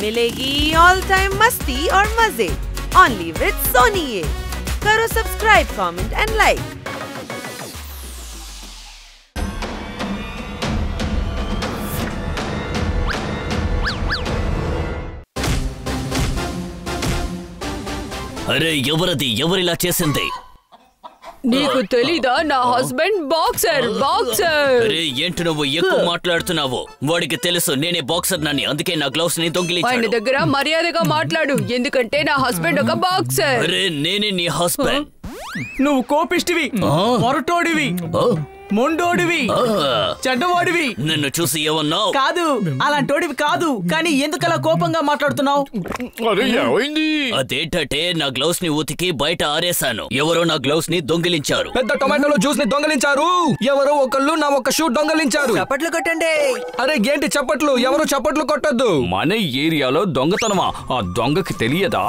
मिलेगी all time मस्ती और मजे ओनली विद सोनी ये। करो सब्सक्राइब, कमेंट एंड लाइक। అరే ఎవరది? ఎవరిలా చేసింది? నీకు తెలీదా? నా హస్బెండ్ బాక్సర్. అరే ఏంటి నువ్వు ఎక్కువ మాట్లాడుతున్నావు? వాడికి తెలుసు నేనే బాక్సర్ నని, అందుకే నా గ్లౌస్ ని దొంగిలించాడు. ఆయన దగ్గర మర్యాదగా మాట్లాడు, ఎందుకంటే నా హస్బెండ్ ఒక బాక్సర్. అరే నేనే నీ హస్బెండ్. నువ్వు కోపిష్టివి, మొరటోడివి, మొండోడివి, చెడ్డవాడివి. నిన్ను చూసి ఏమన్నావు? కాదు, అలాంటోడివి కాదు. కానీ ఎందుకలా కోపంగా మాట్లాడుతున్నావు? అదేంటంటే నా గ్లౌస్ ని ఉతికి బయట ఆరేశాను. ఎవరో నా గ్లౌస్ ని దొంగిలించారు. పెద్ద టొమాటోలో జ్యూస్ ని దొంగలించారు. ఎవరో ఒకళ్ళు నా ఒక షూ దొంగలించారు. చప్పట్లు కొట్టండి. అరే ఏంటి చప్పట్లు? ఎవరు చప్పట్లు కొట్టద్దు. మన ఏరియాలో దొంగతనమా? ఆ దొంగకి తెలియదా?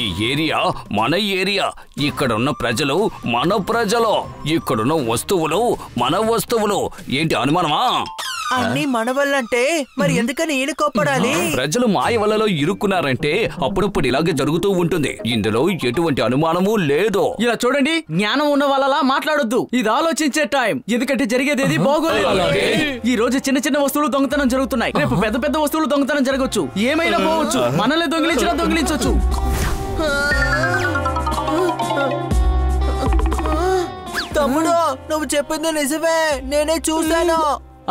ఈ ఏరియా మన ఏరియా. ఇక్కడున్న ప్రజలు మన ప్రజలు. ఇక్కడున్న వస్తువులు మన వస్తువులు. ఏంటి అనుమానమా? అన్ని మన వల్లంటే మరి ఎందుకని ఈయన కోపడాలి? ప్రజలు మాయ వలలో ఇరుక్కున్నారంటే అప్పుడప్పుడు ఇలాగే జరుగుతూ ఉంటుంది. ఇందులో ఎటువంటి అనుమానము లేదు. ఇలా చూడండి, జ్ఞానం ఉన్న వాళ్ళలా మాట్లాడొద్దు. ఇది ఆలోచించే టైం. ఎందుకంటే జరిగేది బాగోలేదు. ఈ రోజు చిన్న చిన్న వస్తువులు దొంగతనం జరుగుతున్నాయి. రేపు పెద్ద పెద్ద వస్తువులు దొంగతనం జరగచ్చు. ఏమైనా పోవచ్చు. మనల్ని దొంగిలించొచ్చు. తమ్ముడు, నువ్వు చెప్పింది నిజమే. నేనే చూశాను.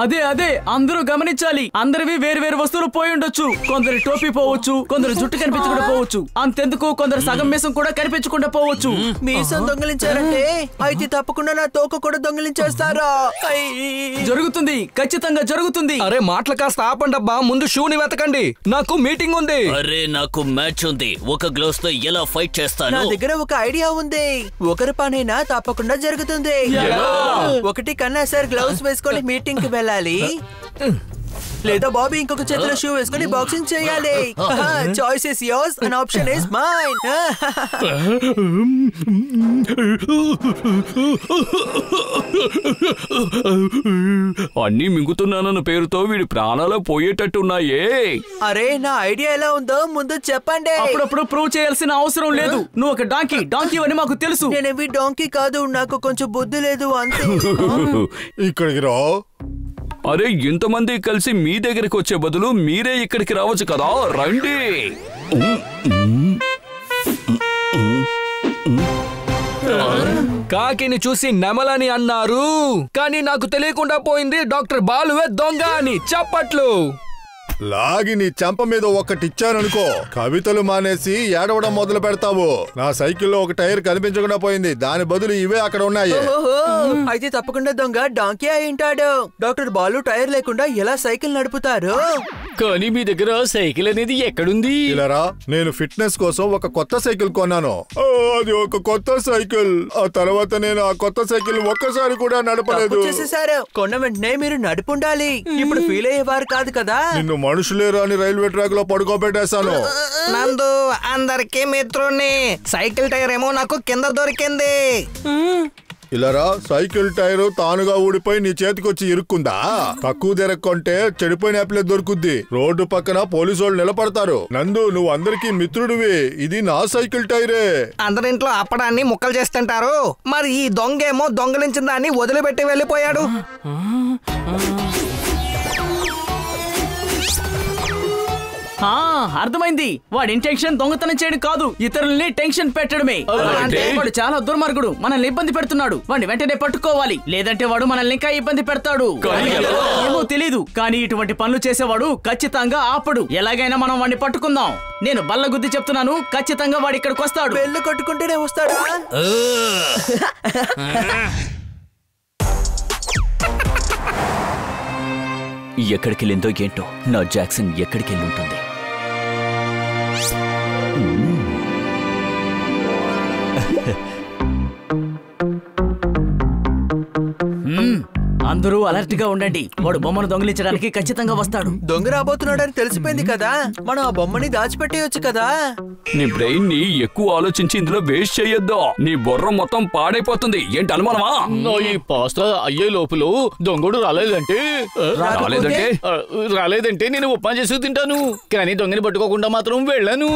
అదే అందరూ గమనించాలి. అందరివి వేరు వేరు వస్తువులు పోయి ఉండొచ్చు. కొందరు టోపీ పోవచ్చు, కొందరు జుట్టు కనిపించకుండా పోవచ్చు. అంతెందుకు కొందరు సగం మీసం కూడా కనిపించకుండా పోవచ్చు. మీసం దొంగిలించారంటే అయితే తప్పకుండా నా తోక కూడా దొంగిలించేస్తారా? జరుగుతుంది, ఖచ్చితంగా జరుగుతుంది. అరే మాటలు కాస్త ఆపండబ్బా. ముందు షూని వెతకండి. నాకు మీటింగ్ ఉంది. అరే నాకు మ్యాచ్ ఉంది. ఒక గ్లౌస్ తో ఎలా ఫైట్ చేస్తాను? నా దగ్గర ఒక ఐడియా ఉంది. ఒకరి పనైనా తప్పకుండా జరుగుతుంది. ఒకటి కన్నా సార్ గ్లౌస్ వేసుకొని మీటింగ్ కి వెళ్ళాలి. లేదా బాబీ ఇంకొక చేతిలో షూ వేసుకొని బాక్సింగ్ చేయాలి. Choice is yours and option is mine. అన్ని మింగుతున్నానన్న పేరుతో వీడి ప్రాణాలు పోయేటట్టున్నాయే. అరే నా ఐడియా ఎలా ఉందో ముందు చెప్పండి. అప్పుడప్పుడు ప్రూవ్ చేయాల్సిన అవసరం లేదు. నువ్వు ఒక డాంకీ అని మాకు తెలుసు. నేనేవి డాంకీ కాదు, నాకు కొంచెం బుద్ధి లేదు అంతే. ఇక్కడికి రా. అరే ఇంతమంది కలిసి మీ దగ్గరికి వచ్చే బదులు మీరే ఇక్కడికి రావచ్చు కదా. రండి. కాకిని చూసి నెమలని అన్నారు, కానీ నాకు తెలియకుండా పోయింది డాక్టర్ బాలువే దొంగ అని. చప్పట్లు. లాగి నీ చెంప మీద ఒకటిచ్చాననుకో, కవితలు మానేసి ఏడవడం మొదలు పెడతావు. నా సైకిల్లో ఒక టైర్ కనిపించకుండా పోయింది. దాని బదులు ఇవే అక్కడ ఉన్నాయి. అయితే తప్పకుండా దొంగ డాంకీ అయి ఉంటాడు. డాక్టర్ బాలు టైర్ లేకుండా ఎలా సైకిల్ నడుపుతారు? కానీ మీ దగ్గర సైకిల్ అనేది ఎక్కడుంది? ఇలారా, నేను ఫిట్నెస్ కోసం ఒక కొత్త సైకిల్ కొన్నాను. అది ఒక కొత్త సైకిల్. ఆ తర్వాత నేను ఆ కొత్త సైకిల్ ఒక్కసారి కూడా నడపలేదు. చేసేసారు. కొన్న వెంటనే మీరు నడుపుండాలి. ఇప్పుడు ఫీల్ అయ్యేవారు కాదు కదా. నిన్ను మనుషులే రాని రైల్వే ట్రాక్ లో పడుకోబెట్టేశాను. నందు అందరికీ మిత్రుని. సైకిల్ టైర్ ఏమో నాకు కింద దొరికింది. ఇలారా, సైకిల్ టైర్ తానుగా ఊడిపోయి నీ చేతికొచ్చి ఇరుక్కుందా? తక్కువ ధర కొంటే చెడిపోయిన యాప్లే దొరుకుద్ది. రోడ్డు పక్కన పోలీసు వాళ్ళు నిలబడతారు. నందు, నువ్వు అందరికీ మిత్రుడివి. ఇది నా సైకిల్ టైరే. అందరింట్లో అప్పడాన్ని ముక్కలు చేస్తుంటారు. మరి ఈ దొంగేమో దొంగలించిన దాన్ని వదిలిపెట్టి వెళ్ళిపోయాడు. అర్థమైంది. వాడి ఇంటెన్షన్ దొంగతనం చేయడం కాదు, ఇతరుల్ని టెన్షన్ పెట్టడమే. వాడు చాలా దుర్మార్గుడు. మనల్ని ఇబ్బంది పెడుతున్నాడు. వాడిని వెంటనే పట్టుకోవాలి, లేదంటే వాడు మనల్ని ఇంకా ఇబ్బంది పెడతాడు. ఏమో తెలీదు, కానీ ఇటువంటి పనులు చేసేవాడు ఖచ్చితంగా ఆపడు. ఎలాగైనా మనం వాడిని పట్టుకుందాం. నేను బల్ల గుద్ది చెప్తున్నాను, ఖచ్చితంగా వాడు ఇక్కడికి వస్తాడు. బెల్లు కొట్టుకుంటేనే వస్తాడు. ఎక్కడికి వెళ్ళిందో ఏంటో. నా జాక్సన్ ఎక్కడికి వెళ్ళి ఉంటుంది? అందరూ అలర్ట్ గా ఉండండి. వాడు బొమ్మను దొంగిలించడానికి ఖచ్చితంగా వస్తాడు. దొంగ రాబోతున్నాడని తెలిసిపోయింది కదా, మనం ఆ బొమ్మని దాచిపెట్టేయొచ్చు కదా. నీ బ్రెయిన్ ని ఎక్కువ ఆలోచించి ఇందులో వేస్ట్ చెయ్యొద్దు. నీ బుర్ర మొత్తం పాడైపోతుంది. ఏంటి అనుమానమా? ఈ పాస్తా అయ్యే లోపల దొంగడు రాలేదంటే నేను ఉప్మా చేసి తింటాను, కానీ దొంగని పట్టుకోకుండా మాత్రం వెళ్ళాను.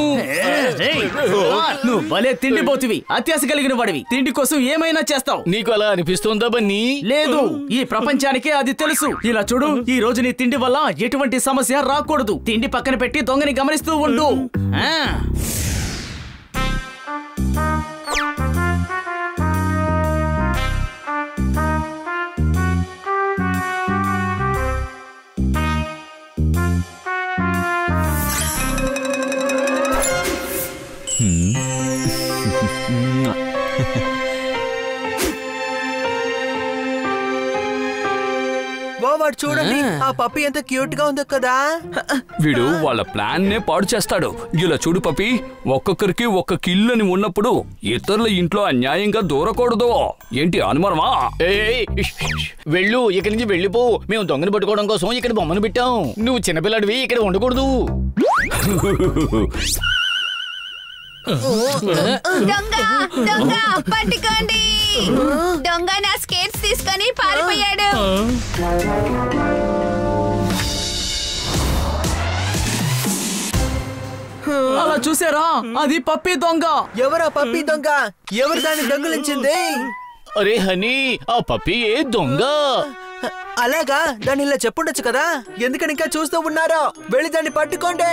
నువ్వు భలే తిండిపోతివి, అత్యాశ కలిగిన వాడివి. తిండి కోసం ఏమైనా చేస్తావు. నీకు అలా అనిపిస్తుందా బన్నీ? లేదు, ఈ ప్రపంచానికే అది తెలుసు. ఇలా చూడు, ఈ రోజు నీ తిండి వల్ల ఎటువంటి సమస్య రాకూడదు. తిండి పక్కన పెట్టి దొంగని గమనిస్తూ ఉండు. వాడు చూడండి, ఆ పప్పి ఎంత క్యూట్ గా ఉందో కదా. వీడు వాళ్ళ ప్లాన్ నే పాడు చేస్తాడు. ఇలా చూడు పప్పి, ఒక్కొక్కరికి ఒక్కొక్క ఇల్లు అని ఉన్నప్పుడు ఇతరుల ఇంట్లో అన్యాయంగా దూరకూడదు. ఏంటి అనుమానమా? వెళ్ళు, ఇక్కడి నుంచి వెళ్ళిపో. మేము దొంగని పట్టుకోవడం కోసం ఇక్కడ బొమ్మను పెట్టాం. నువ్వు చిన్నపిల్లాడివి, ఇక్కడ ఉండకూడదు. దొంగ దొంగ పట్టుకోండి. దొంగ నా స్కేట్స్ తీసుకొని పారిపోయాడు. అలా చూసారా, అది పప్పి దొంగ. ఎవరా పప్పి దొంగ? ఎవరు దాన్ని దొంగలించింది? అరే హనీ, ఆ పప్పి ఏ దొంగ? అలాగా, దాన్ని ఇలా చెప్పుండొచ్చు కదా. ఎందుకని ఇంకా చూస్తూ ఉన్నారో? వెళ్ళి దాన్ని పట్టుకోండి.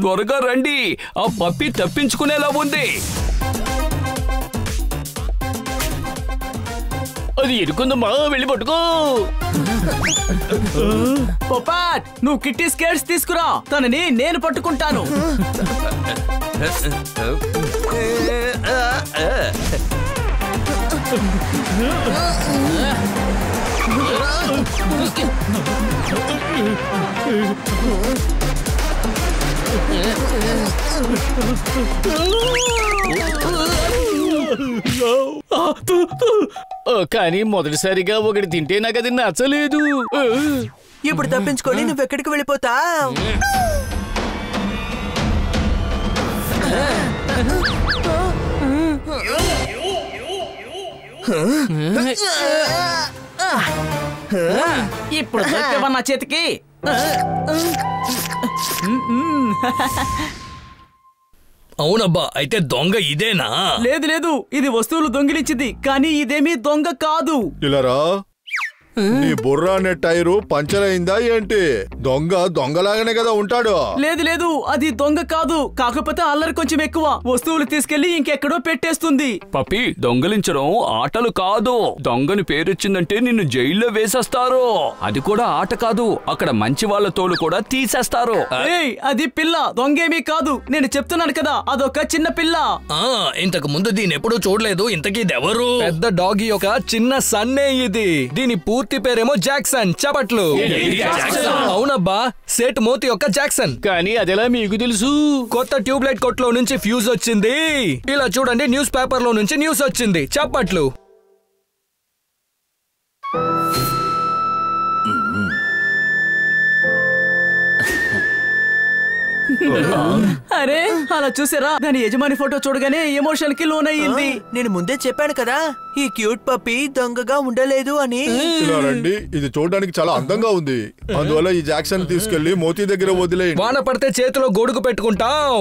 త్వరగా రండి, ఆ పప్పి తప్పించుకునేలా ఉంది. అది ఇరుకుందమ్మా, వెళ్ళి పట్టుకో. పొపాట్, నువ్వు కిట్టి స్కేట్స్ తీసుకురా, తనని నేను పట్టుకుంటాను. కానీ మొదటిసారిగా ఒకటి తింటే నాకు అది నచ్చలేదు. ఇప్పుడు తప్పించుకొని నువ్వెక్కడికి వెళ్ళిపోతావు? ఇప్పుడు దొరికేవా నా చేతికి? అవునబ్బా, అయితే దొంగ ఇదేనా? లేదు లేదు, ఇది వస్తువులు దొంగిలించింది, కానీ ఇదేమీ దొంగ కాదు. ఇలారా, నీ బుర్ర అనే టైరు పంచర్ అయిందా ఏంటి? దొంగ దొంగలాగానే కదా ఉంటాడు. లేదు లేదు, అది దొంగ కాదు, కాకపోతే అల్లరి కొంచెం ఎక్కువ. వస్తువులు తీసుకెళ్లి ఇంకెక్కడో పెట్టేస్తుంది. పప్పి, దొంగలించడం ఆటలు కాదు. దొంగని పేరొచ్చిందంటే నిన్ను జైల్లో వేసేస్తారు. అది కూడా ఆట కాదు, అక్కడ మంచి వాళ్ళ తోలు కూడా తీసేస్తారు. అది పిల్ల, దొంగేమీ కాదు. నేను చెప్తున్నాను కదా, అదొక చిన్న పిల్ల. ఇంతకు ముందు దీని ఎప్పుడూ చూడలేదు. ఇంతకీ ఎవరు? పెద్ద డాగి యొక్క చిన్న సన్నే ఇది. దీని పూర్తి పేరేమో జాక్సన్. చపట్లు. అవునబ్బా, సేట్ మోతి యొక్క జాక్సన్. కానీ అదెలా మీకు తెలుసు? కొత్త ట్యూబ్లైట్ కొట్లో నుంచి ఫ్యూజ్ వచ్చింది. ఇలా చూడండి, న్యూస్ పేపర్ లో నుంచి న్యూస్ వచ్చింది. చప్పట్లు. అరే, అలా చూసారా, దాని యజమాని ఫోటో చూడగానే ఎమోషన్ కి లోన్ అయ్యింది. నేను ముందే చెప్పాను కదా, ఈ క్యూట్ పప్పి దొంగగా ఉండలేదు అని. ఇలా రండి, ఇది చూడడానికి చాలా అందంగా ఉంది. అందువల్ల ఈ జాక్సన్ తీసుకెళ్లి మోతీ దగ్గర వదిలేయండి. వాన పడితే చేతిలో గొడుగు పెట్టుకుంటాం.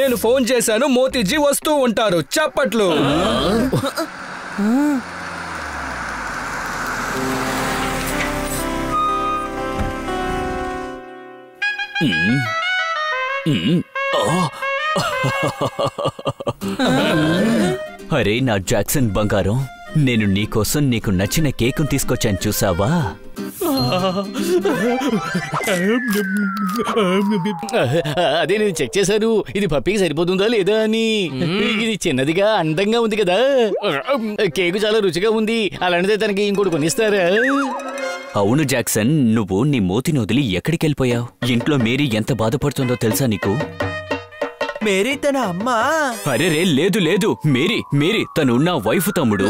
నేను ఫోన్ చేశాను, మోతీజీ వస్తూ ఉంటారు. చప్పట్లు. అరే నా జాక్సన్ బంగారం, నేను నీకోసం నీకు నచ్చిన కేకును తీసుకొచ్చాను, చూసావా? అదే నేను చెక్ చేశాను, ఇది పప్పికి సరిపోతుందా లేదా అని. ఇది చిన్నదిగా అందంగా ఉంది కదా, కేకు చాలా రుచిగా ఉంది. అలాంటిదే తనకి ఇంకోటి కొనిస్తారా? అవును జాక్సన్, నువ్వు నీ మూతిని వదిలి ఎక్కడికి వెళ్ళిపోయావు? ఇంట్లో మేరీ ఎంత బాధపడుతుందో తెలుసా నీకు? మేరీ తన అమ్మా? అరే రే, లేదు లేదు, మేరీ తను నా వైఫ్ తమ్ముడు.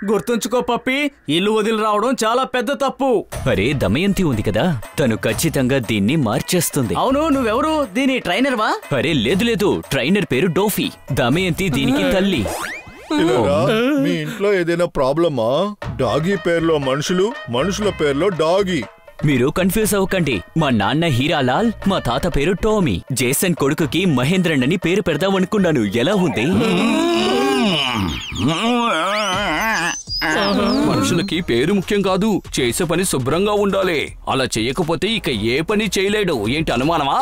గుర్తుంచుకో పప్పి, ఇల్లు వదిలి రావడం చాలా పెద్ద తప్పు. అరే దమయంతి ఉంది కదా, తను ఖచ్చితంగా దీన్ని మార్చేస్తుంది. అవును, నువ్వెవరు? దీని ట్రైనర్ వా? అరే లేదు లేదు, ట్రైనర్ పేరు డోఫీ, దమయంతి దీనికి తల్లి. ఇలారా, మీ ఇంట్లో ఏదైనా ప్రాబ్లమా? డాగీ పేర్లో మనుషులు, మనుషుల పేర్లో డాగీ. మీరు కన్ఫ్యూజ్ అవ్వకండి. మా నాన్న హీరాలాల్, మా తాత పేరు టోమీ. జేసన్ కొడుకుకి మహేంద్రన్ అని పేరు పెడదామనుకున్నాను. ఎలా ఉంది? మనుషులకి పేరు ముఖ్యం కాదు, చేసే పని శుభ్రంగా ఉండాలి. అలా చేయకపోతే ఇక ఏ పని చేయలేడు. ఏంటి అనుమానమా?